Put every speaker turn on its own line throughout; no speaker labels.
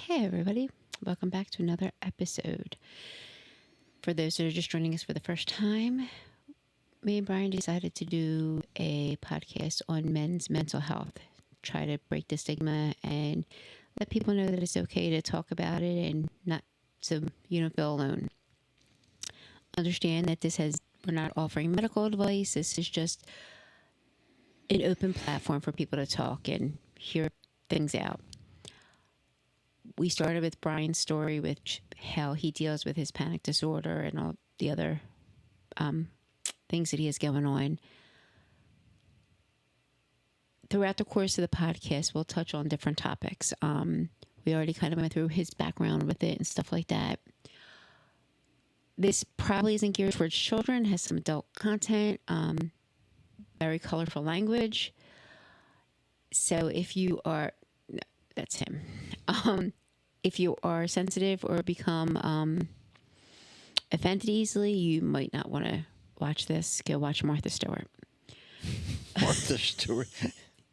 Hey, everybody. Welcome back to another episode. For those that are just joining us for the first time, me and Brian decided to do a podcast on men's mental health. Try to break the stigma and let people know that it's okay to talk about it and not so you don't feel alone. Understand that we're not offering medical advice. This is just an open platform for people to talk and hear things out. We started with Brian's story, which how he deals with his panic disorder and all the other things that he has going on. Throughout the course of the podcast, we'll touch on different topics. We already kind of went through his background with it and stuff like that. This probably isn't geared towards children, has some adult content, very colorful language. So if you are, no, that's him. If you are sensitive or become offended easily, you might not want to watch this. Go watch Martha Stewart.
Martha Stewart?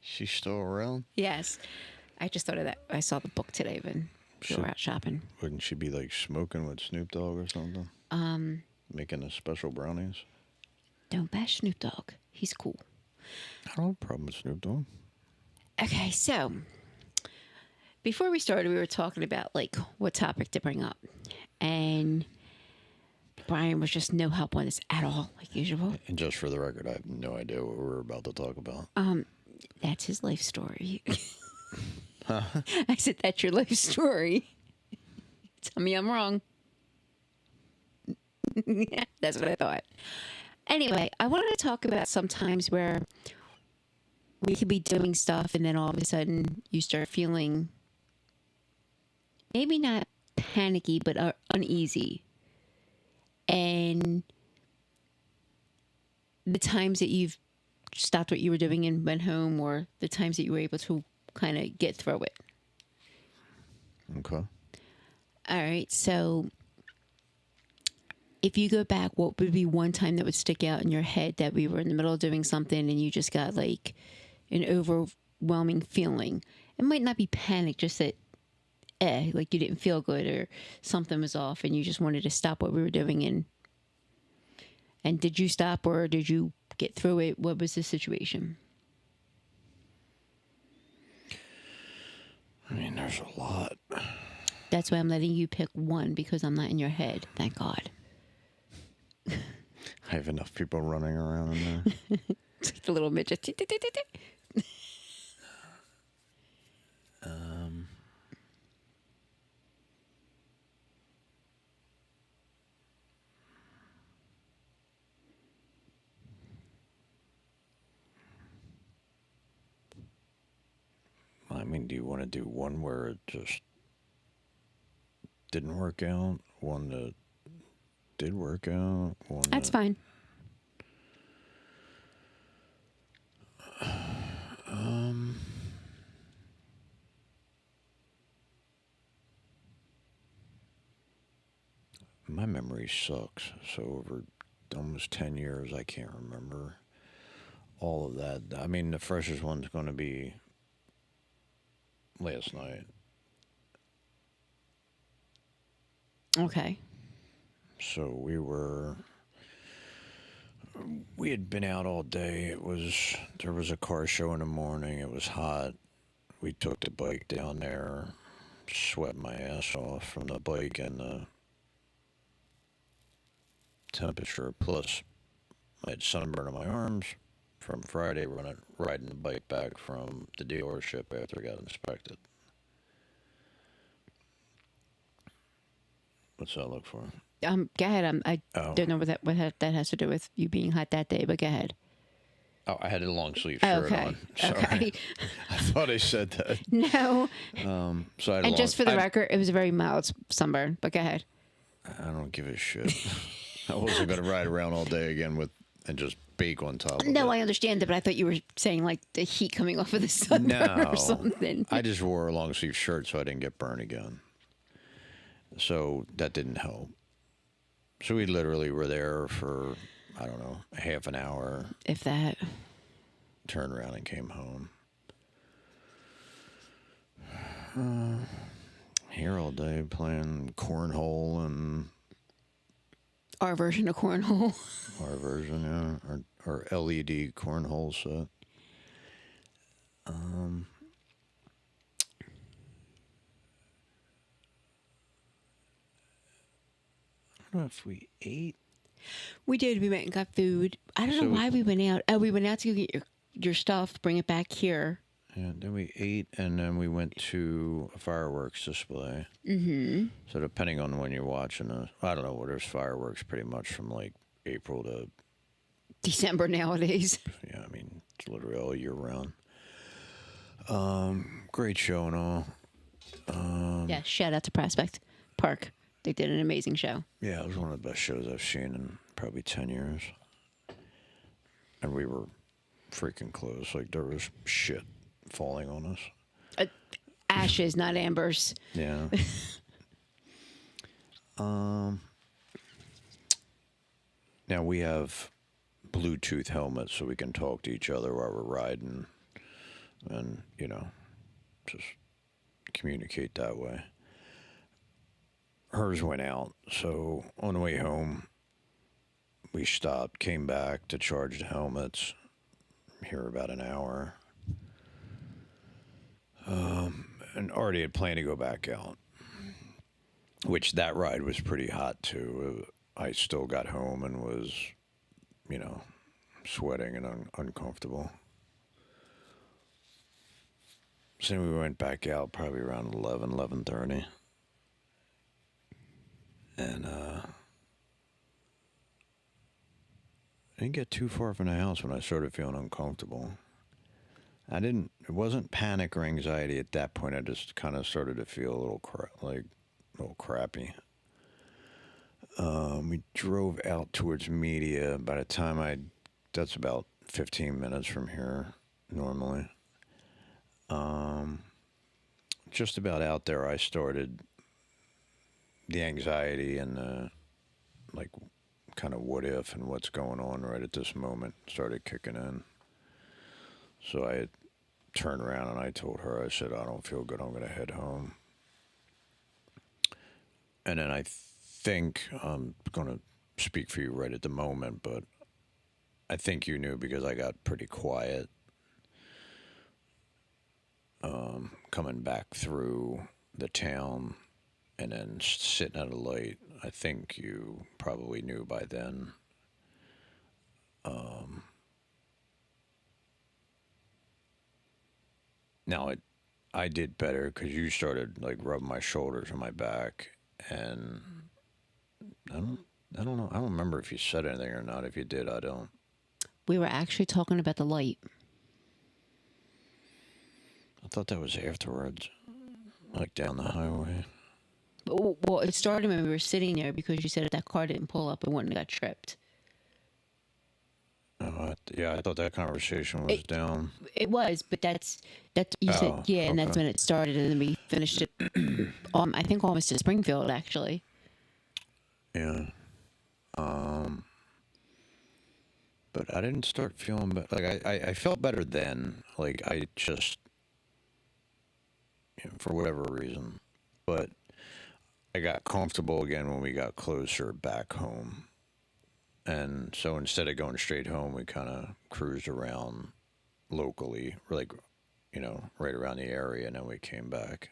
She's still around?
Yes. I just thought of that. I saw the book today when we were out shopping.
Wouldn't she be like smoking with Snoop Dogg or something? Making the special brownies?
Don't bash Snoop Dogg. He's cool.
I don't have a problem with Snoop Dogg.
Okay, so before we started, we were talking about like what topic to bring up. And Brian was just no help on this at all, like usual.
And just for the record, I have no idea what we're about to talk about.
That's his life story. I said, that's your life story. Tell me I'm wrong. That's what I thought. Anyway, I wanted to talk about sometimes where we could be doing stuff and then all of a sudden you start feeling maybe not panicky, but uneasy. And the times that you've stopped what you were doing and went home, or the times that you were able to kind of get through it.
Okay.
All right. So if you go back, what would be one time that would stick out in your head that we were in the middle of doing something and you just got like an overwhelming feeling? It might not be panic, just that, like you didn't feel good or something was off and you just wanted to stop what we were doing. And did you stop or did you get through it? What was the situation?
I mean, there's a lot.
That's why I'm letting you pick one, because I'm not in your head. Thank God.
I have enough people running around in there.
It's like the little midget.
I mean, do you want to do one where it just didn't work out? One that did work out?
That's fine.
My memory sucks. So over almost 10 years, I can't remember all of that. I mean, the freshest one's going to be last night.
Okay.
So we had been out all day. There was a car show in the morning. It was hot. We took the bike down there, sweat my ass off from the bike and the temperature. Plus, I had sunburn on my arms from Friday riding the bike back from the dealership after I got inspected. What's that look for?
Go ahead. I don't know what that has to do with you being hot that day, but go ahead.
Oh, I had a long sleeve shirt on. Sorry.
Okay.
I thought I said that.
No.
So I had
And just for the record, it was a very mild sunburn, but go ahead.
I don't give a shit. I wasn't going to ride around all day again and just bake on top of it.
No, I understand it, but I thought you were saying like the heat coming off of the sunburn or something.
I just wore a long sleeve shirt so I didn't get burned again. So that didn't help. So we literally were there for, I don't know, half an hour.
If that.
Turned around and came home. Here all day playing cornhole and
Our version of cornhole.
our version, yeah, our LED cornhole set. I don't know if we ate.
We did. We went and got food. I don't know
So
why we went out. Oh, we went out to go get your stuff, bring it back here.
yeah, then we ate, and then we went to a fireworks display. Mm-hmm. So depending on when you're watching I don't know. Well, there's fireworks pretty much from like April to
December nowadays.
yeah. I mean, it's literally all year round. Great show and all.
Yeah, shout out to Prospect Park. They did an amazing show.
Yeah, it was one of the best shows I've seen in probably 10 years. And we were freaking close. Like, there was shit falling on us.
Ashes, not ambers.
Yeah. Now we have Bluetooth helmets so we can talk to each other while we're riding and, just communicate that way. Hers went out, so on the way home, we stopped, came back to charge the helmets. Here about an hour. And already had planned to go back out, which that ride was pretty hot too. I still got home and was, sweating and uncomfortable. So we went back out probably around 11:30. And I didn't get too far from the house when I started feeling uncomfortable. It wasn't panic or anxiety at that point. I just kind of started to feel a little crappy. We drove out towards Media. By the time that's about 15 minutes from here normally. Just about out there, I started the anxiety and the, like, kind of what if and what's going on right at this moment started kicking in. So I had turned around and I told her, I said, I don't feel good. I'm going to head home. And then I think I'm going to speak for you right at the moment, but I think you knew because I got pretty quiet coming back through the town and then sitting at a light. I think you probably knew by then. Now I did better because you started like rubbing my shoulders and my back, and I don't know. I don't remember if you said anything or not. If you did, I don't.
We were actually talking about the light.
I thought that was afterwards, like down the highway.
Well, it started when we were sitting there because you said if that car didn't pull up, it wouldn't have got tripped.
Oh, I thought that conversation was down.
It was, but that's you said yeah, and that's
okay.
when it started, and then we finished it. I think almost to Springfield actually.
Yeah. But I didn't start feeling better. Like I felt better then. Like I just, for whatever reason, but I got comfortable again when we got closer back home. And so instead of going straight home, we kind of cruised around locally, like, right around the area, and then we came back.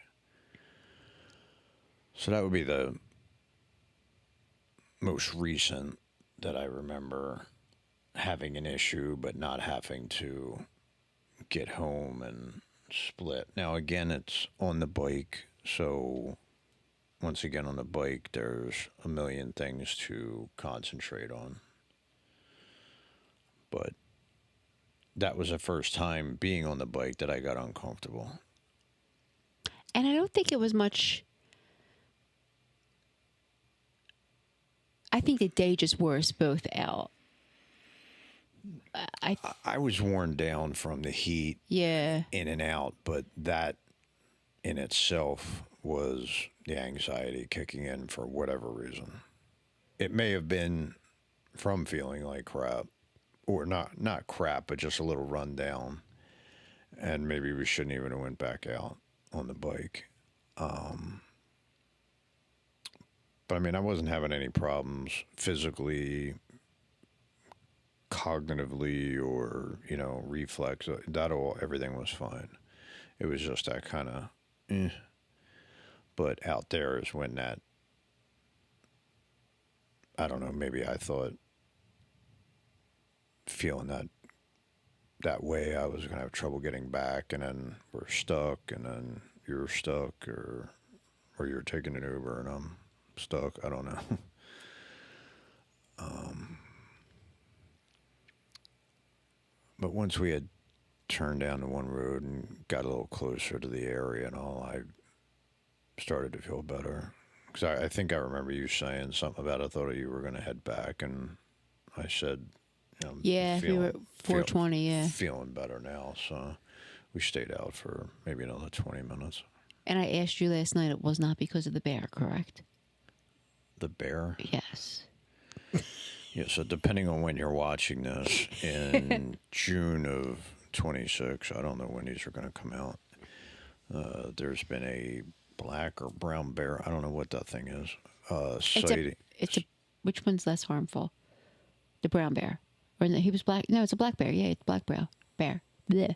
So that would be the most recent that I remember having an issue, but not having to get home and split. Now, again, it's on the bike. So once again, on the bike, there's a million things to concentrate on. But that was the first time being on the bike that I got uncomfortable.
And I don't think it was much. I think the day just wore us both out.
I was worn down from the heat
Yeah.
in and out, but that in itself was the anxiety kicking in for whatever reason. It may have been from feeling like crap, or not crap, but just a little run down, and maybe we shouldn't even have went back out on the bike. But I mean, I wasn't having any problems physically, cognitively, or reflex. That all everything was fine. It was just that kind of. But out there is when that. I don't know. Maybe I thought feeling that way I was gonna have trouble getting back, and then we're stuck, and then you're stuck, or you're taking an Uber and I'm stuck. I don't know. But once we had turned down the one road and got a little closer to the area and all, I started to feel better. Because I think I remember you saying something about I thought you were going to head back, and I said,
Yeah, we were 420, yeah.
Feeling better now, so we stayed out for maybe another 20 minutes.
And I asked you last night, it was not because of the bear, correct?
The bear?
Yes.
Yeah, so depending on when you're watching this, in June of 26, I don't know when these are going to come out, there's been a black or brown bear, I don't know what that thing is, sighting.
Which one's less harmful? The brown bear. Or no, he was black. No, it's a black bear. Yeah, it's black bear. Blech.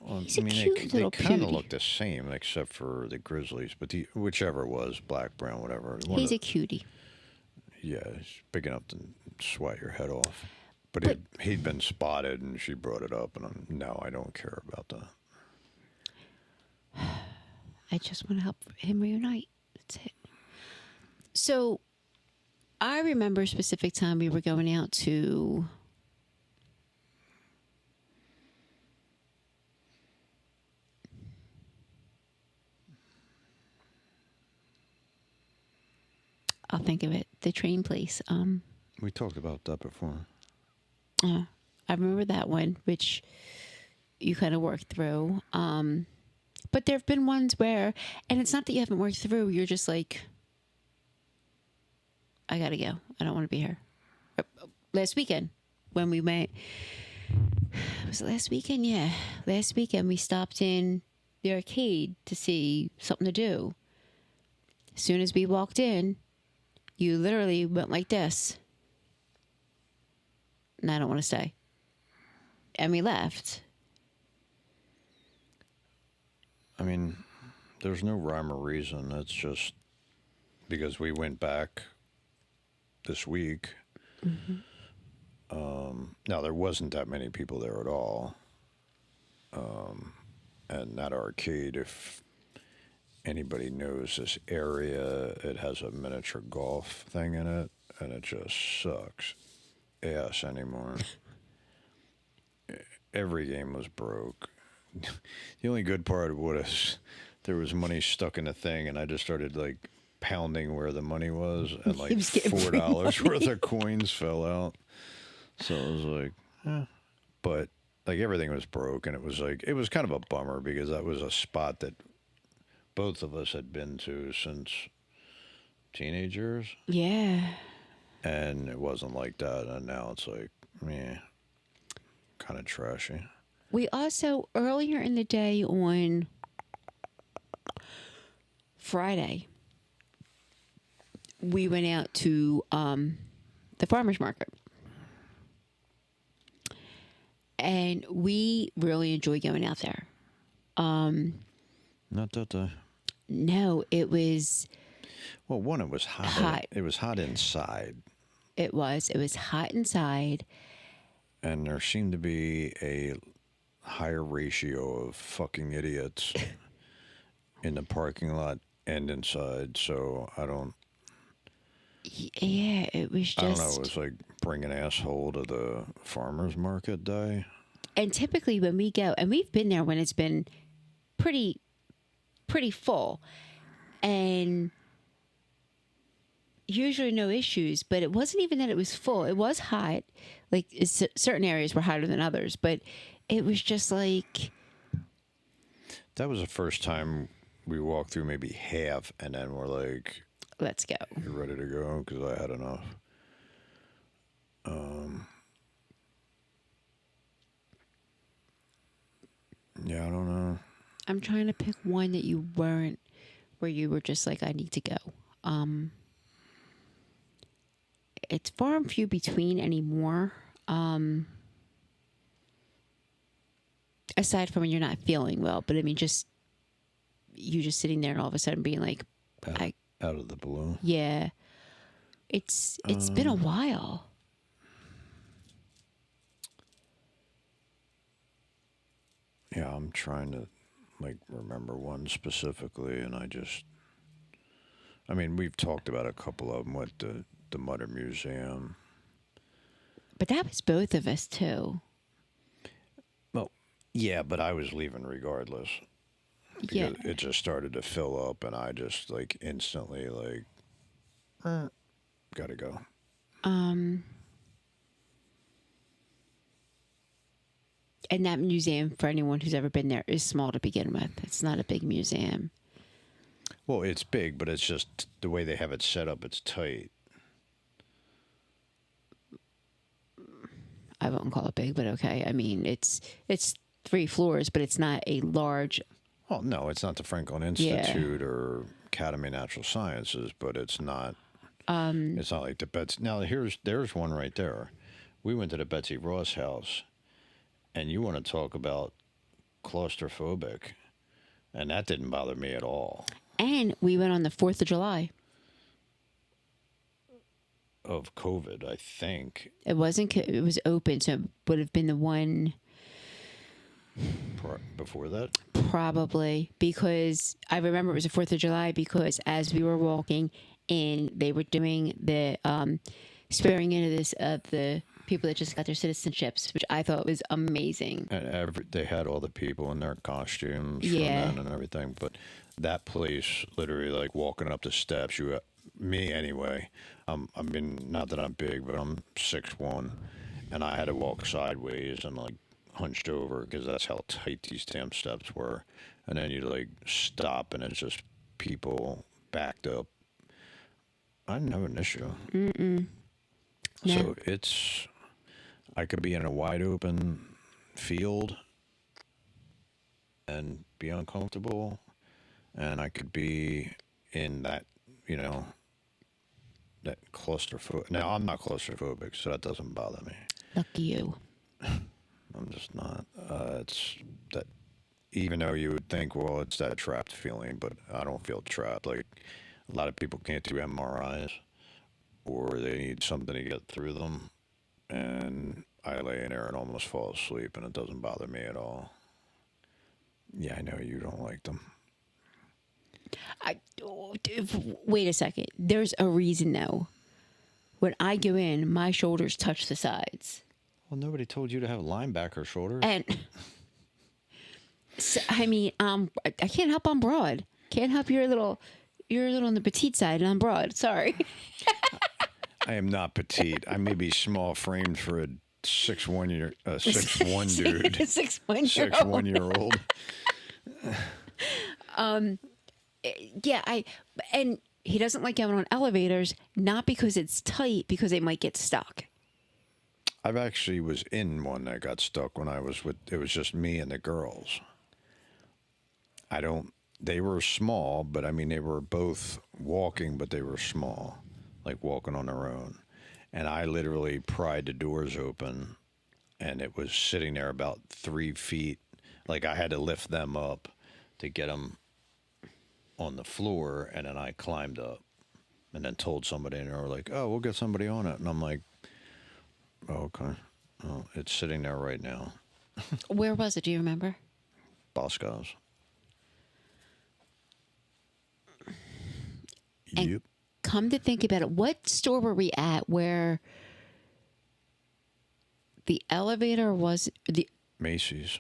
Well,
He's a cute little
they kind of
cutie.
look the same except for the grizzlies, but whichever it was, black, brown, whatever.
He's a cutie.
Yeah, he's big enough to sweat your head off. But he'd been spotted, and she brought it up, and no, I don't care about that.
I just want to help him reunite. That's it. So, I remember a specific time we were going out to... I'll think of it. The train place.
We talked about that before.
I remember that one, which you kind of worked through. But there have been ones where, and it's not that you haven't worked through, you're just like, I gotta go. I don't want to be here. Last weekend, when we went, was it last weekend? Yeah. Last weekend, we stopped in the arcade to see something to do. As soon as we walked in, you literally went like this. And I don't want to stay. And we left.
I mean, there's no rhyme or reason. It's just because we went back this week.
Mm-hmm.
Now, there wasn't that many people there at all. And that arcade, if anybody knows this area, it has a miniature golf thing in it, and it just sucks ass anymore. Every game was broke. The only good part was there was money stuck in the thing, and I just started like pounding where the money was, and like $4 worth of coins fell out. So it was like, but like everything was broke, and it was kind of a bummer because that was a spot that both of us had been to since teenage years.
Yeah.
And it wasn't like that, and now it's like, kind of trashy.
We also, earlier in the day on Friday, we went out to the farmer's market. And we really enjoy going out there.
Not that.
No, it was...
Well, one, it was hot. It was hot inside.
It was hot inside.
And there seemed to be a higher ratio of fucking idiots in the parking lot and inside. So I don't...
Yeah, it was just...
I don't know. It was like bring an asshole to the farmer's market day.
And typically when we go, and we've been there when it's been pretty full. And... usually no issues, but it wasn't even that it was full. It was hot. Like certain areas were hotter than others, but it was just like...
That was the first time we walked through maybe half, and then we're like,
let's go.
You're ready to go? Because I had enough. Yeah, I don't know.
I'm trying to pick one that you weren't, where you were just like, I need to go. It's far and few between anymore. Aside from when you're not feeling well, but I mean, just you just sitting there and all of a sudden being like,
out,
I
out of the blue.
yeah, it's been a while.
Yeah, I'm trying to like remember one specifically, and I mean, we've talked about a couple of them with the Mutter Museum.
But that was both of us too.
Well, yeah, but I was leaving regardless
Yeah.
because it just started to fill up, and I just like instantly like gotta go.
And that museum, for anyone who's ever been there, is small to begin with. It's not a big museum.
Well, it's big, but it's just the way they have it set up. It's tight.
I won't call it big, but okay. I mean, it's 3 floors, but it's not a large.
Well, no, it's not the Franklin Institute or Academy of Natural Sciences, but it's not. It's not like the Betsy. Now there's one right there. We went to the Betsy Ross house, and you want to talk about claustrophobic, and that didn't bother me at all.
And we went on the 4th of July.
Of COVID, I think.
It wasn't. It was open, so it would have been the one
Before that.
probably, because I remember it was the 4th of July because as we were walking in, they were doing the swearing in of this of the people that just got their citizenships, which I thought was amazing.
And they had all the people in their costumes
Yeah.
from then and everything. But that place, literally, like walking up the steps, me anyway. I mean, not that I'm big, but I'm 6'1", and I had to walk sideways and like hunched over because that's how tight these damn steps were. And then you like stop, and it's just people backed up. I didn't have an issue.
No.
So I could be in a wide open field and be uncomfortable, and I could be in that, that claustrophobic. Now, I'm not claustrophobic, so that doesn't bother me.
Lucky you.
I'm just not. It's that, even though you would think, well, it's that trapped feeling, but I don't feel trapped. Like, a lot of people can't do MRIs, or they need something to get through them, and I lay in there and almost fall asleep, and it doesn't bother me at all. Yeah, I know you don't like them.
Wait a second. There's a reason though. When I go in, my shoulders touch the sides,
Well, nobody told you to have linebacker shoulders.
and so, I mean, I can't help I'm broad. Can't help you're a little on the petite side, and I'm broad. Sorry.
I am not petite. I may be small framed for a 6'1" dude.
6'1"
Year old.
Yeah, and he doesn't like going on elevators, not because it's tight, because they might get stuck.
I've actually was in one that got stuck when it was just me and the girls. They were small, but I mean, they were both walking, but they were small, like walking on their own. And I literally pried the doors open, and it was sitting there about 3 feet. Like, I had to lift them up to get them on the floor, and then I climbed up and then told somebody, and they were like, oh, we'll get somebody on it. And I'm like, oh, okay. Oh, it's sitting there right now.
Where was it? Do you remember?
Boscov's.
And
Yep.
come to think about it, what store were we at where the elevator was
Macy's.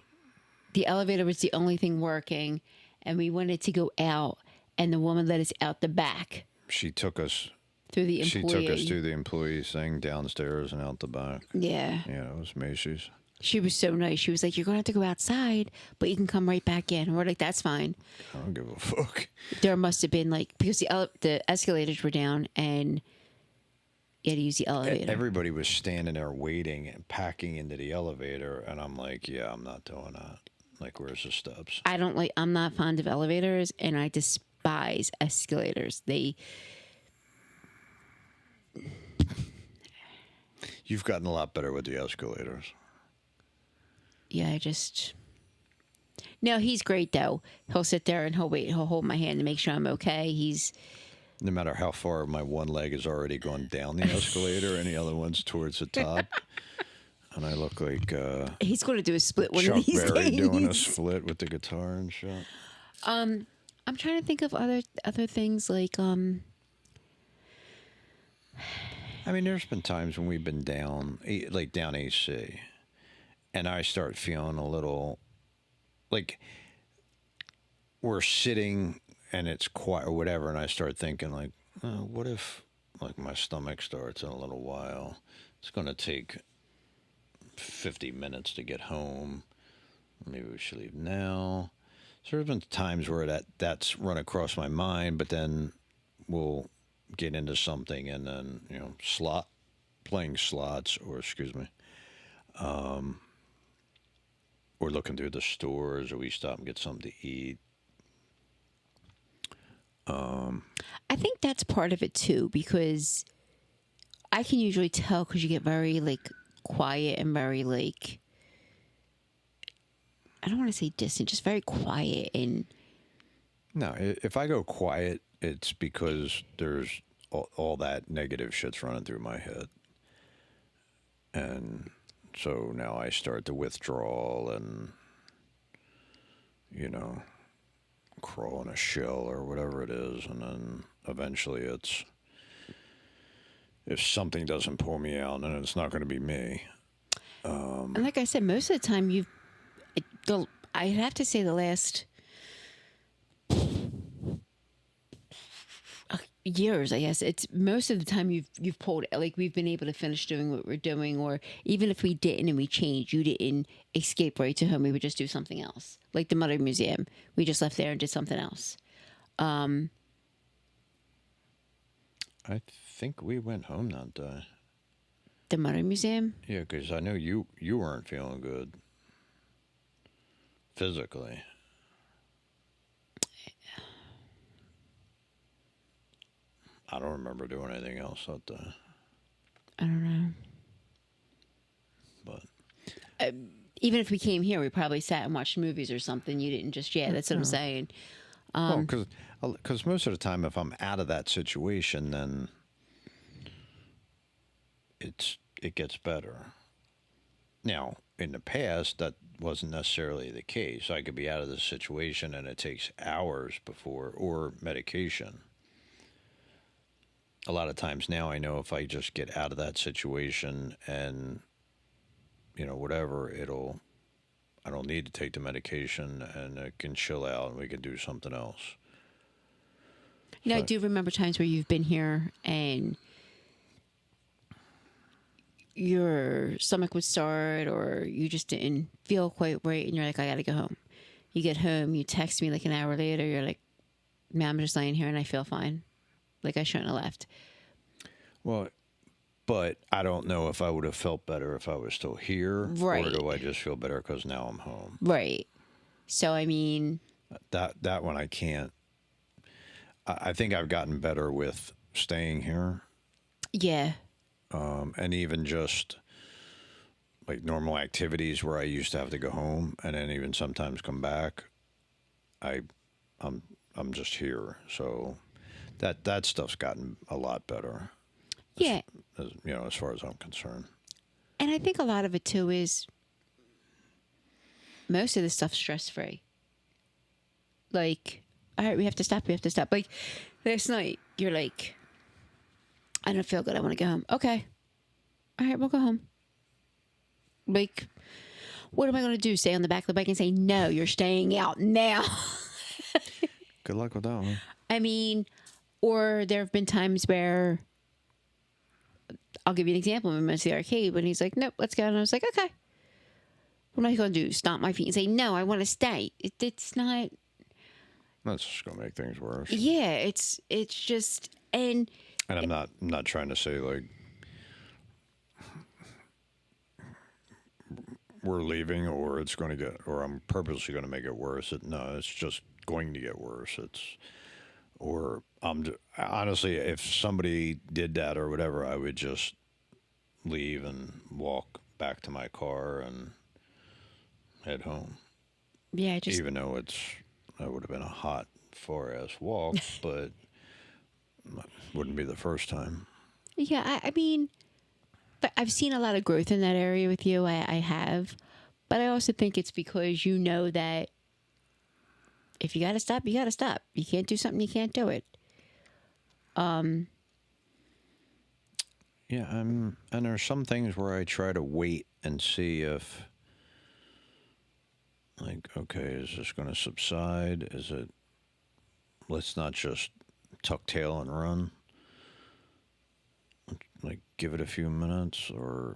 the elevator was the only thing working, and we wanted to go out, and the woman let us out the back
She took us
through the employee.
She took us to the employee thing downstairs and out the back.
Yeah.
Yeah, it was Macy's.
She was so nice. She was like, you're going to have to go outside, but you can come right back in. And we're like, that's fine.
I don't give a fuck.
There must have been like, because the escalators were down and you had to use the elevator.
Everybody was standing there waiting and packing into the elevator, and I'm like, yeah, I'm not doing that. Like, where's the steps?
I'm not fond of elevators, and I despise escalators.
You've gotten a lot better with the escalators.
Yeah, I just. No, he's great though. He'll sit there and he'll wait. He'll hold my hand to make sure I'm okay. He's.
No matter how far my one leg has already gone down the escalator and the other one's towards the top. And I look like
He's going to do a split one
Chuck
of these
Berry
days.
doing a split with the guitar and shit.
I'm trying to think of other things like
I mean, there's been times when we've been down, like down AC, and I start feeling a little like we're sitting and it's quiet or whatever, and I start thinking like, oh, what if like my stomach starts in a little while? It's going to take 50 minutes to get home. Maybe we should leave now. So there's been times where that's run across my mind, but then we'll get into something and then, playing slots or, excuse me, or looking through the stores or we stop and get something to eat.
I think that's part of it too, because I can usually tell because you get very like quiet and very like, I don't want to say distant, just very quiet. And
No, if I go quiet, it's because there's all that negative shit's running through my head. And so now I start the withdrawal and, crawl in a shell or whatever it is. And then eventually it's, if something doesn't pull me out, then it's not going to be me.
and like I said, most of the time I'd have to say the last years, I guess it's most of the time you've pulled, like we've been able to finish doing what we're doing, or even if we didn't and we changed, you didn't escape right to home. We would just do something else, like the Mother Museum. We just left there and did something else.
I think we went home that day.
The Mother Museum.
Yeah, because I know you weren't feeling good physically. I don't remember doing anything else that day.
I don't know.
But
Even if we came here, we probably sat and watched movies or something. You didn't just, yeah, that's what I'm saying.
well, because most of the time, if I'm out of that situation, then it gets better. Now, in the past, that wasn't necessarily the case. I could be out of the situation and it takes hours before, or medication. A lot of times now I know if I just get out of that situation and, whatever, I don't need to take the medication and it can chill out and we can do something else.
I do remember times where you've been here and your stomach would start or you just didn't feel quite right and you're like, I gotta go home. You get home, you text me like an hour later, you're like, man, I'm just laying here and I feel fine. Like I shouldn't have left.
Well, but I don't know if I would have felt better if I was still here.
Right.
Or do I just feel better because now I'm home?
Right. So, I mean...
That one I can't. I think I've gotten better with staying here.
Yeah.
And even just like normal activities where I used to have to go home and then even sometimes come back. I'm just here. So that stuff's gotten a lot better.
Yeah.
As far as I'm concerned.
And I think a lot of it too is most of the stuff's stress free. Like, all right, we have to stop. Like last night, you're like, I don't feel good. I want to go home. Okay. All right, we'll go home. Like, what am I going to do? Stay on the back of the bike and say, no, you're staying out now.
Good luck with that one.
I mean, or there have been times where I'll give you an example. We went to the arcade when he's like, nope, let's go. And I was like, okay. What am I going to do? Stomp my feet and say, no, I want to stay. It's not.
That's just going to make things worse.
Yeah, it's just, and
I'm not trying to say like we're leaving or it's going to get, or I'm purposely going to make it worse. No, it's just going to get worse. Or honestly, if somebody did that or whatever, I would just leave and walk back to my car and head home.
Yeah, I just
Even though that would have been a hot 4 ass walk, but wouldn't be the first time.
yeah. I mean, but I've seen a lot of growth in that area with you. I have, but I also think it's because you know that if you got to stop, you got to stop. You can't do something, you can't do it.
Yeah, and there's some things where I try to wait and see if, like, okay, is this going to subside? Is it, let's not just tuck tail and run. Like, give it a few minutes, or,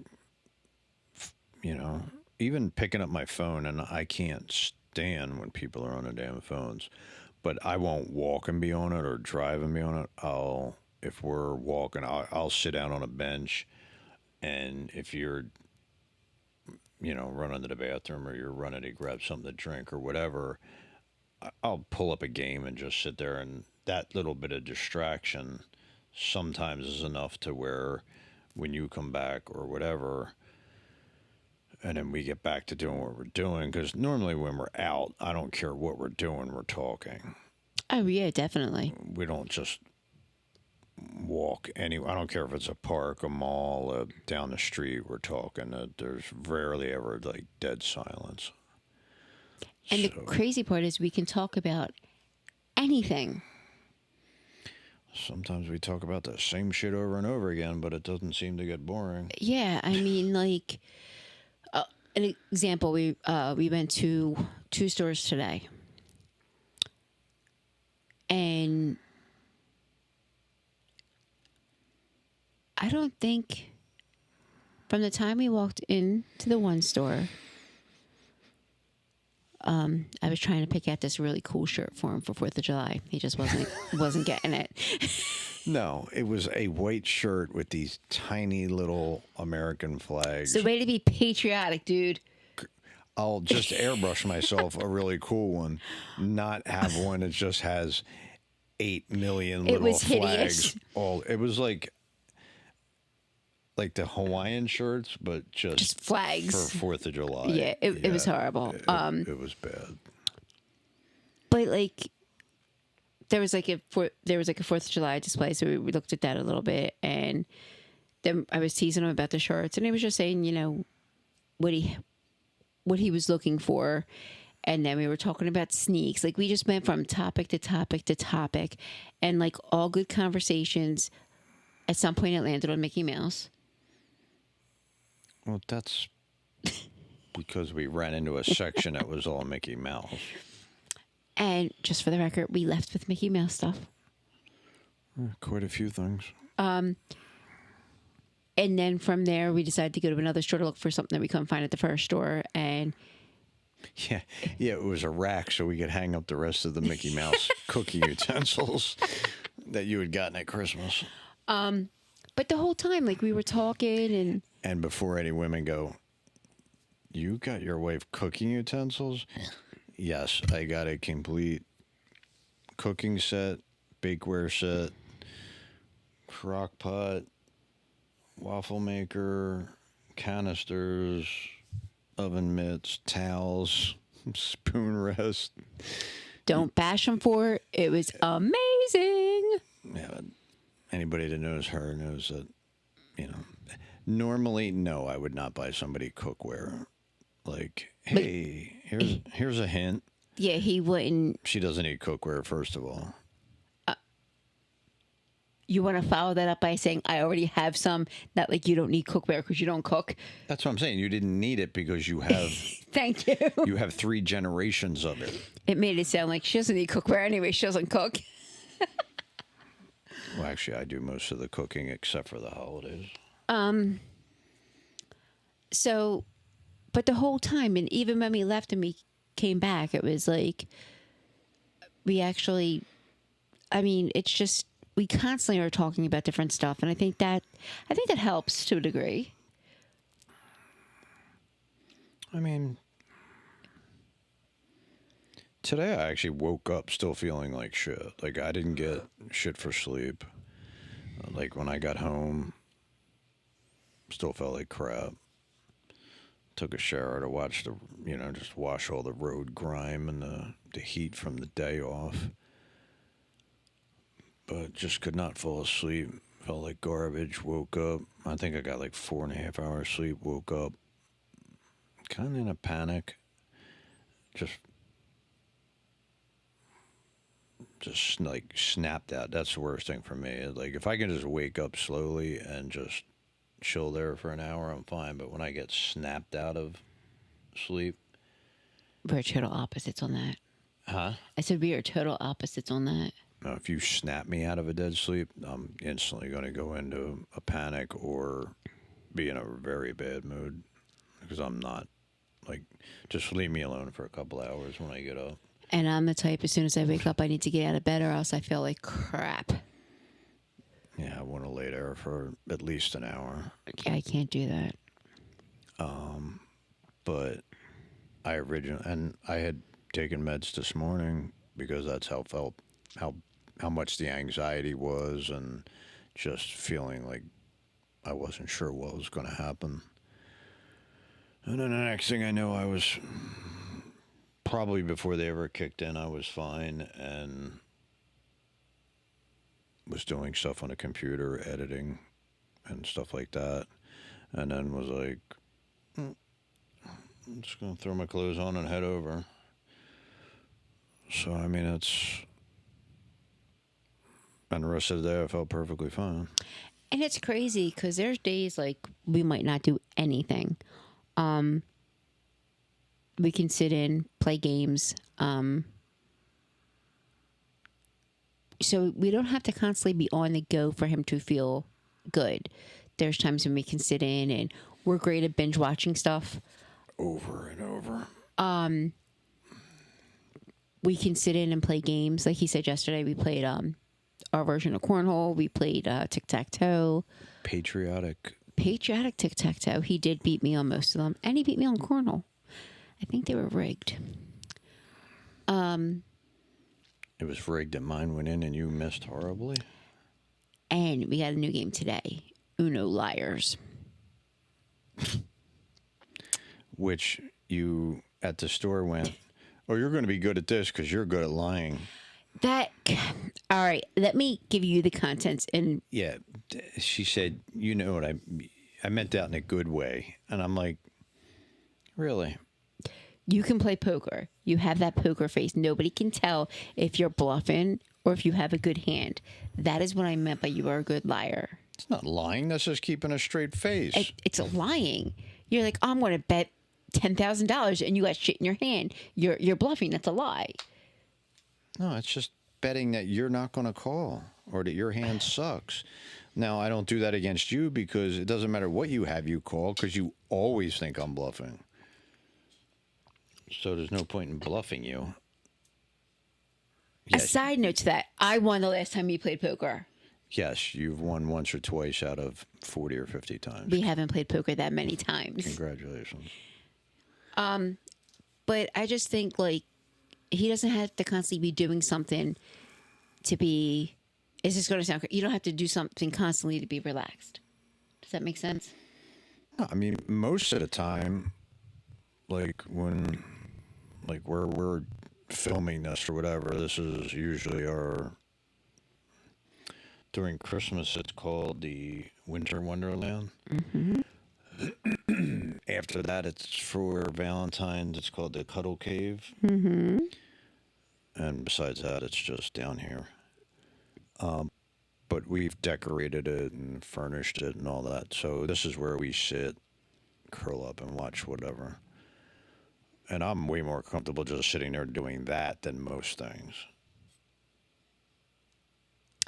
you know, even picking up my phone, and I can't stand when people are on their damn phones, but I won't walk and be on it or drive and be on it. If we're walking, I'll sit down on a bench, and if you're, running to the bathroom or you're running to grab something to drink or whatever, I'll pull up a game and just sit there, and that little bit of distraction sometimes is enough to where when you come back or whatever, and then we get back to doing what we're doing, because normally when we're out, I don't care what we're doing, we're talking.
Oh yeah, definitely.
We don't just walk anywhere. I don't care if it's a park, a mall, down the street, we're talking. There's rarely ever like dead silence.
And the
So
crazy part is we can talk about anything.
sometimes we talk about the same shit over and over again, but it doesn't seem to get boring.
Yeah, I mean, like an example, we went to two stores today, and I don't think from the time we walked into the one store, I was trying to pick out this really cool shirt for him for 4th of July. He just wasn't getting it.
No, it was a white shirt with these tiny little American flags.
It's the way to be patriotic, dude.
I'll just airbrush myself a really cool one, not have one that just has 8 million
It
little
was
flags.
hideous.
It was like the Hawaiian shirts, but
Just flags.
for 4th of July.
Yeah, it was horrible.
It was bad.
But like, there was like a 4th of July display, so we looked at that a little bit, and then I was teasing him about the shirts, and he was just saying, what he was looking for, and then we were talking about sneaks. Like, we just went from topic to topic to topic, and like all good conversations. At some point, it landed on Mickey Mouse.
Well, that's because we ran into a section that was all Mickey Mouse.
And just for the record, we left with Mickey Mouse stuff.
Quite a few things.
And then from there, we decided to go to another store to look for something that we couldn't find at the first store. And
Yeah, it was a rack so we could hang up the rest of the Mickey Mouse cooking utensils that you had gotten at Christmas.
but the whole time, like, we were talking,
And before any women go, you got your wife cooking utensils? Yes, I got a complete cooking set, bakeware set, crock pot, waffle maker, canisters, oven mitts, towels, spoon rest.
don't bash him for it. It was amazing.
Yeah, anybody that knows her knows that, normally, no, I would not buy somebody cookware. Like, hey, here's a hint.
Yeah, he wouldn't.
She doesn't need cookware, first of all.
You want to follow that up by saying, I already have some, not like you don't need cookware because you don't cook.
That's what I'm saying. You didn't need it because you have
Thank you.
you have 3 generations of it.
It made it sound like she doesn't need cookware anyway. She doesn't cook.
Well, actually, I do most of the cooking except for the holidays.
So, but the whole time, and even when we left and we came back, it was like, it's just, we constantly are talking about different stuff. And I think that helps to a degree.
I mean, Today I actually woke up still feeling like shit. Like I didn't get shit for sleep. Like when I got home, still felt like crap. Took a shower to watch just wash all the road grime and the heat from the day off. But just could not fall asleep. Felt like garbage. Woke up. I think I got like 4.5 hours sleep. Woke up kind of in a panic. Just like snapped out. That's the worst thing for me. Like if I can just wake up slowly and just chill there for an hour, I'm fine. But when I get snapped out of sleep,
We're total opposites on that.
huh?
I said we are total opposites on that.
Now, if you snap me out of a dead sleep, I'm instantly going to go into a panic or be in a very bad mood because I'm not like just leave me alone for a couple hours when I get up.
And I'm the type, as soon as I wake up, I need to get out of bed or else I feel like crap.
Yeah, I want to lay there for at least an hour.
Yeah, I can't do that.
But I had taken meds this morning because that's how felt how much the anxiety was and just feeling like I wasn't sure what was going to happen. And then the next thing I know, I was probably before they ever kicked in, I was fine and was doing stuff on the computer, editing and stuff like that. And then was like, I'm just going to throw my clothes on and head over. So, I mean, and the rest of the day I felt perfectly fine.
And it's crazy because there's days like we might not do anything. We can sit in, play games. So we don't have to constantly be on the go for him to feel good. There's times when we can sit in and we're great at binge watching stuff.
Over and over.
We can sit in and play games. Like he said yesterday, we played our version of cornhole. We played tic-tac-toe.
Patriotic
Tic-tac-toe. He did beat me on most of them. And he beat me on cornhole. I think they were rigged.
It was rigged and mine went in and you missed horribly.
And we got a new game today. Uno Liars.
Which you at the store went, oh, you're going to be good at this because you're good at lying.
All right, let me give you the contents. And
Yeah, she said, you know what, I meant that in a good way. And I'm like, really?
you can play poker. You have that poker face. Nobody can tell if you're bluffing or if you have a good hand. That is what I meant by you are a good liar.
It's not lying. That's just keeping a straight face.
It's lying. You're like, I'm going to bet $10,000 and you got shit in your hand. You're bluffing. That's a lie.
No, it's just betting that you're not going to call or that your hand sucks. Now, I don't do that against you because it doesn't matter what you have you call because you always think I'm bluffing. So there's no point in bluffing you.
A side note to that, I won the last time you played poker.
Yes, you've won once or twice out of 40 or 50 times.
We haven't played poker that many times.
Congratulations.
But I just think, like, he doesn't have to constantly be doing something to be... It's just going to sound... You don't have to do something constantly to be relaxed. Does that make sense?
No, I mean, most of the time, like when... Like we're filming this or whatever, this is usually our... During Christmas, it's called the Winter Wonderland.
Mm-hmm.
After that, it's for Valentine's. It's called the Cuddle Cave.
Mm-hmm.
And besides that, it's just down here. But we've decorated it and furnished it and all that. So this is where we sit, curl up, and watch whatever. And I'm way more comfortable just sitting there doing that than most things.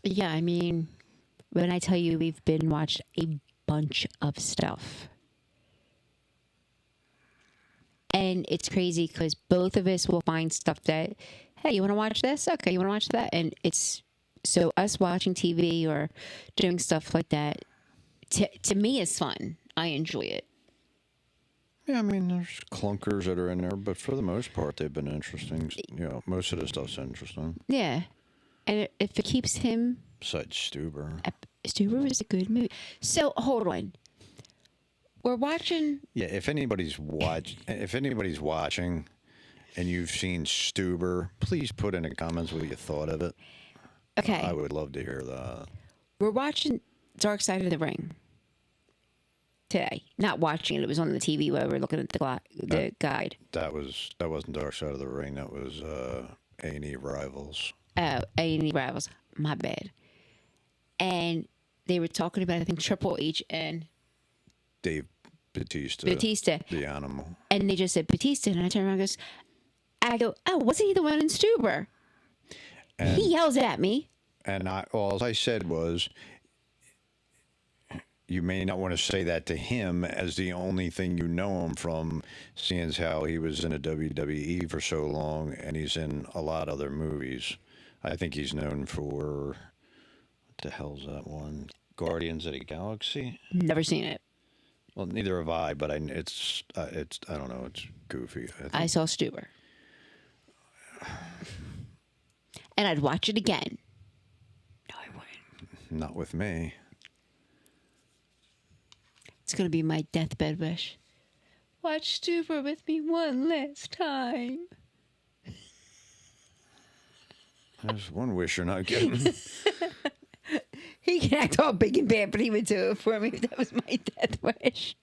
Yeah, I mean, when I tell you we've been watched a bunch of stuff. And it's crazy because both of us will find stuff that, hey, you want to watch this? Okay, you want to watch that? And it's so us watching TV or doing stuff like that, to me is fun. I enjoy it.
Yeah, I mean, there's clunkers that are in there, but for the most part, they've been interesting. Most of the stuff's interesting.
Yeah. And if it keeps him,
Besides Stuber.
Stuber was a good movie. So hold on, we're watching.
Yeah, if anybody's watching, and you've seen Stuber, please put in the comments what you thought of it.
Okay,
I would love to hear that.
we're watching Dark Side of the Ring today. Not watching it; it was on the TV while we were looking at the guide.
That wasn't Dark Side of the Ring. That was A&E Rivals.
Oh, A&E Rivals. My bad. And they were talking about, I think, Triple H and
Dave Batista.
Batista.
The animal.
And they just said Batista, and I turned around and I go, oh, wasn't he the one in Stuber?
And,
he yells at me.
And all I said was, you may not want to say that to him as the only thing you know him from, seeing as how he was in a WWE for so long and he's in a lot of other movies. I think he's known for, what the hell's that one? Guardians of the Galaxy?
Never seen it.
Well, neither have I, but it's I don't know, it's goofy.
I saw Stuber. And I'd watch it again. No, I wouldn't.
Not with me.
It's going to be my deathbed wish. Watch Stuber with me one last time.
There's one wish you're not getting.
He can act all big and bad, but he would do it for me. That was my death wish.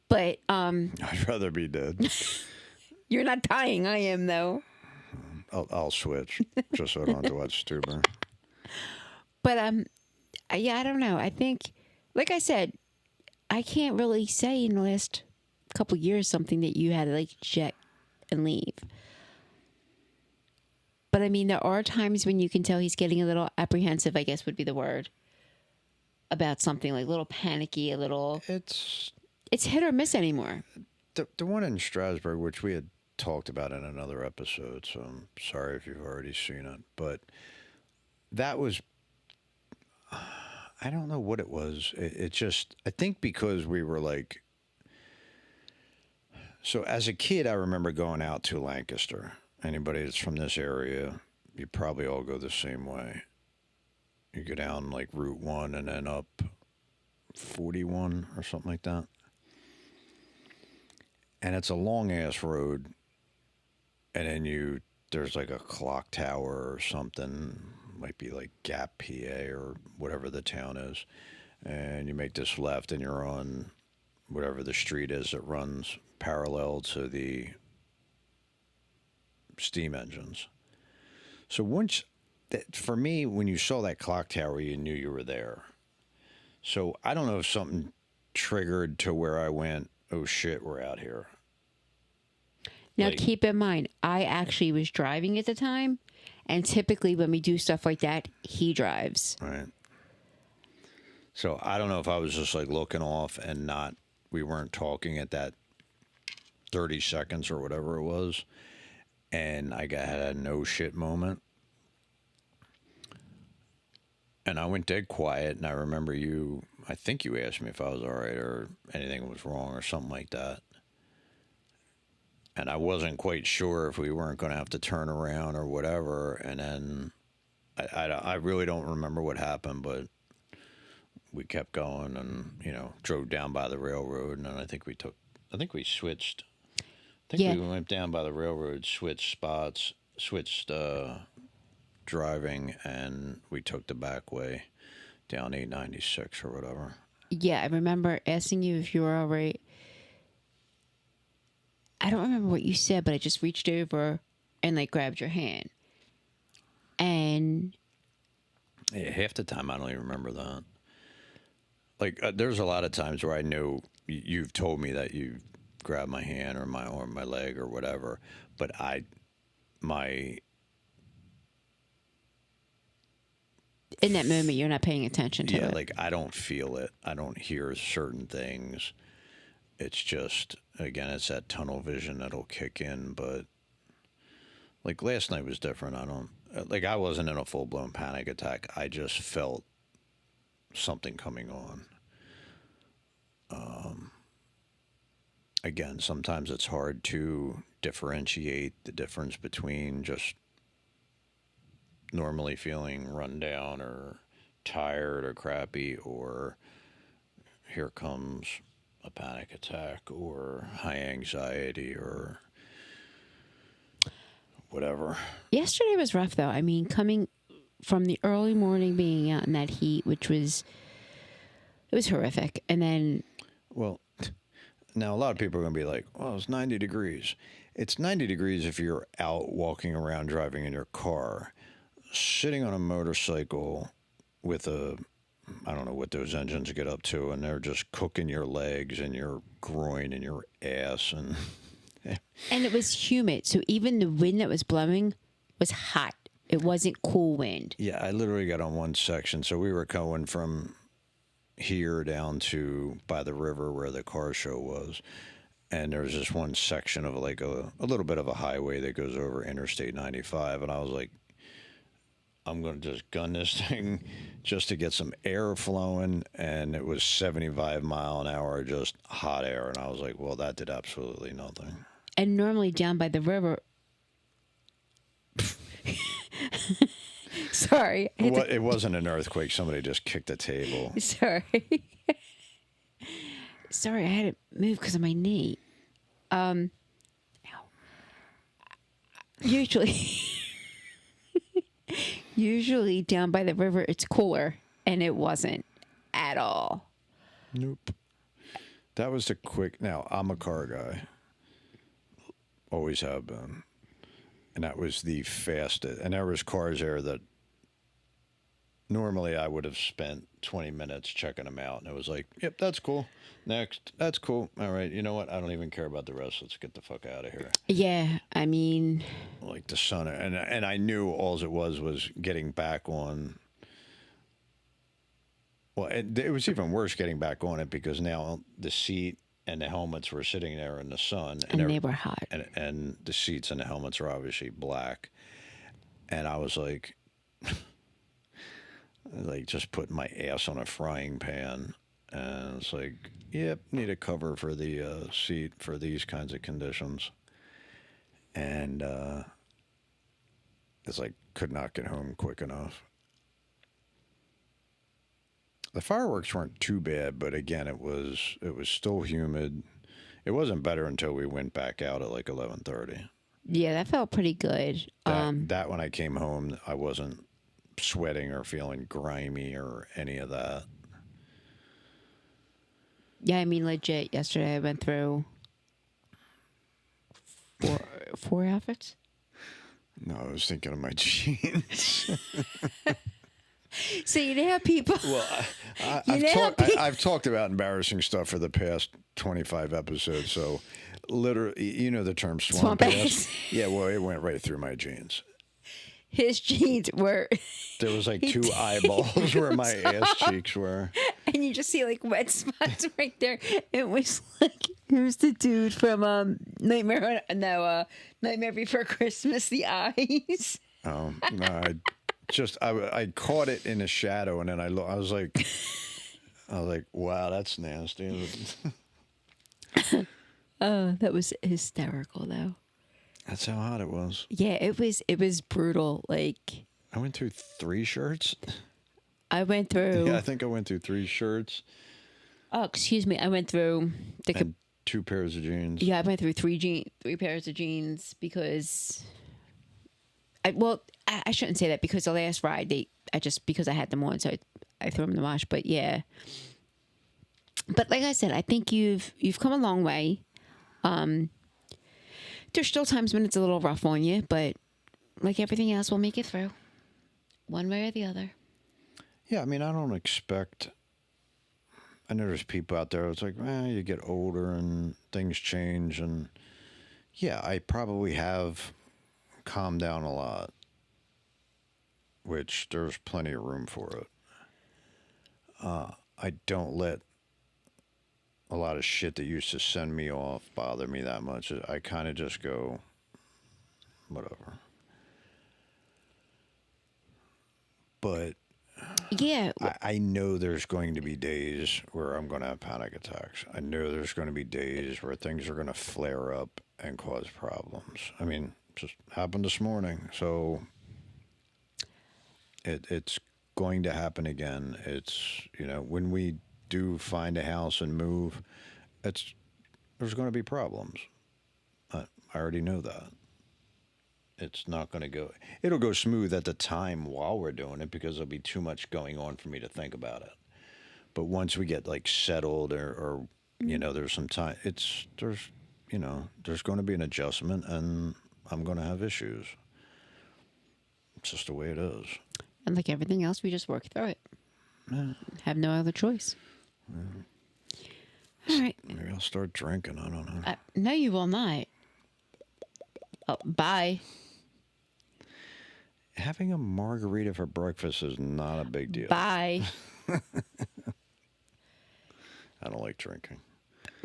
But
I'd rather be dead.
you're not dying. I am, though.
I'll switch just so I don't have to watch Stuber.
But yeah, I don't know. I think, like I said, I can't really say in the last couple years something that you had to like jet and leave. But I mean, there are times when you can tell he's getting a little apprehensive, I guess would be the word, about something, like a little panicky, a little. It's hit or miss anymore.
The one in Strasbourg, which we had talked about in another episode, so I'm sorry if you've already seen it, but that was, I don't know what it was. It just, I think because we were like, so as a kid, I remember going out to Lancaster. Anybody that's from this area, you probably all go the same way. You go down like Route 1 and then up 41 or something like that. And it's a long ass road. And then there's like a clock tower or something, might be like Gap, PA or whatever the town is. And you make this left and you're on whatever the street is that runs parallel to the steam engines. So for me, when you saw that clock tower, you knew you were there. So I don't know if something triggered to where I went, oh shit, we're out here.
Now, keep in mind, I actually was driving at the time, and typically when we do stuff like that, he drives.
Right. So I don't know if I was just like looking off and we weren't talking at that 30 seconds or whatever it was. And I had a no shit moment. And I went dead quiet. And I remember I think you asked me if I was all right or anything was wrong or something like that. And I wasn't quite sure if we weren't going to have to turn around or whatever. And then I really don't remember what happened, but we kept going and, drove down by the railroad. And then I think we switched. We went down by the railroad, switched spots, switched driving, and we took the back way down 896 or whatever.
Yeah, I remember asking you if you were all right. I don't remember what you said, but I just reached over and like grabbed your hand. And
yeah, half the time I don't even remember that. Like there's a lot of times where I know you've told me that you grabbed my hand or my arm, my leg or whatever, but in
that moment you're not paying attention to it.
Yeah, like I don't feel it. I don't hear certain things. It's just, again, it's that tunnel vision that'll kick in, but like last night was different. I wasn't in a full-blown panic attack. I just felt something coming on. again, sometimes it's hard to differentiate the difference between just normally feeling run down or tired or crappy, or here comes a panic attack or high anxiety or whatever.
Yesterday was rough, though. I mean, coming from the early morning, being out in that heat, which was it was horrific, and then
Well, now a lot of people are going to be like, well, it's 90 degrees. It's 90 degrees if you're out walking around driving in your car. Sitting on a motorcycle with a, I don't know what those engines get up to, and they're just cooking your legs and your groin and your ass.
and it was humid, so even the wind that was blowing was hot. It wasn't cool wind.
Yeah, I literally got on one section. So we were going from here down to by the river where the car show was. And there was this one section of like a little bit of a highway that goes over Interstate 95. And I was like, I'm going to just gun this thing just to get some air flowing. And it was 75 mile an hour, just hot air. And I was like, well, that did absolutely nothing.
And normally down by the river. Sorry.
It wasn't an earthquake. Somebody just kicked a table.
Sorry. Sorry, I had to move because of my knee. Ow. Usually down by the river, it's cooler, and it wasn't at all.
Nope. That was the quick. Now, I'm a car guy. Always have been. And that was the fastest. And there was cars there that normally I would have spent 20 minutes checking them out. And it was like, yep, that's cool. Next. That's cool. All right. You know what? I don't even care about the rest. Let's get the fuck out of here.
Yeah, I mean,
Like the sun. And I knew all it was getting back on. Well, it was even worse getting back on it because now the seat and the helmets were sitting there in the sun.
and they were hot.
And the seats and the helmets are obviously black. And I was like just putting my ass on a frying pan. And it's like, yep, need a cover for the seat for these kinds of conditions. And it's like, could not get home quick enough. The fireworks weren't too bad, but again, it was still humid. It wasn't better until we went back out at like 11:30.
Yeah, that felt pretty good.
That when I came home, I wasn't sweating or feeling grimy or any of that.
Yeah, I mean, legit. Yesterday, I went through four outfits.
No, I was thinking of my jeans.
So you know how people.
Well, I've talked about embarrassing stuff for the past 25 episodes. So, literally, you know the term swamp ass. Yeah, well, it went right through my jeans.
His jeans were.
There was like two eyeballs where my ass cheeks were.
And you just see like wet spots right there. It was like here's the dude from Nightmare Before Christmas. The eyes.
Oh no! I caught it in a shadow, and then I was like, wow, that's nasty.
Oh, that was hysterical though.
That's how hot it was.
Yeah, it was brutal. Like
I went through 3 shirts.
I went through.
Yeah, I think I went through 3 shirts.
Oh, excuse me. I went through
and 2 pairs of jeans.
Yeah, I went through 3 pairs of jeans because. I shouldn't say that because the last ride because I had them on, so I threw them in the wash. But yeah, but like I said, I think you've come a long way. There's still times when it's a little rough on you, but like everything else, we'll make it through, one way or the other.
Yeah, I mean, I don't expect. I know there's people out there. It's like, you get older and things change, and yeah, I probably have calmed down a lot, which there's plenty of room for it. I don't let a lot of shit that used to send me off bother me that much. I kind of just go, whatever. But
Yeah.
I know there's going to be days where I'm going to have panic attacks. I know there's going to be days where things are going to flare up and cause problems. I mean, just happened this morning. So it's going to happen again. It's, when we do find a house and move, there's going to be problems. I already know that. It's not going to go, it'll go smooth at the time while we're doing it because there'll be too much going on for me to think about it. But once we get like settled or there's some time, there's going to be an adjustment and I'm going to have issues. It's just the way it is.
And like everything else, we just work through it.
Yeah.
Have no other choice. All right.
Maybe I'll start drinking. I don't know.
No, you will not. Oh, bye.
Having a margarita for breakfast is not a big deal.
Bye.
I don't like drinking.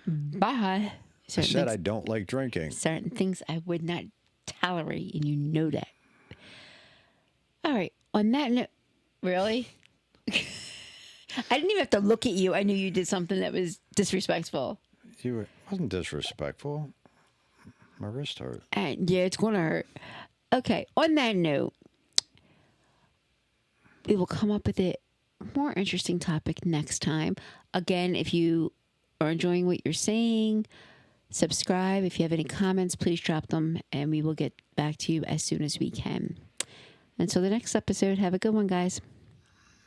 Bye.
I said I don't like drinking.
Certain things I would not tolerate, and you know that. All right. On that note, really? I didn't even have to look at you. I knew you did something that was disrespectful.
Wasn't disrespectful. My wrist hurt.
And yeah, it's going to hurt. Okay. On that note, we will come up with a more interesting topic next time. Again, if you are enjoying what you're saying, subscribe. If you have any comments, please drop them, and we will get back to you as soon as we can. Until the next episode, have a good one, guys.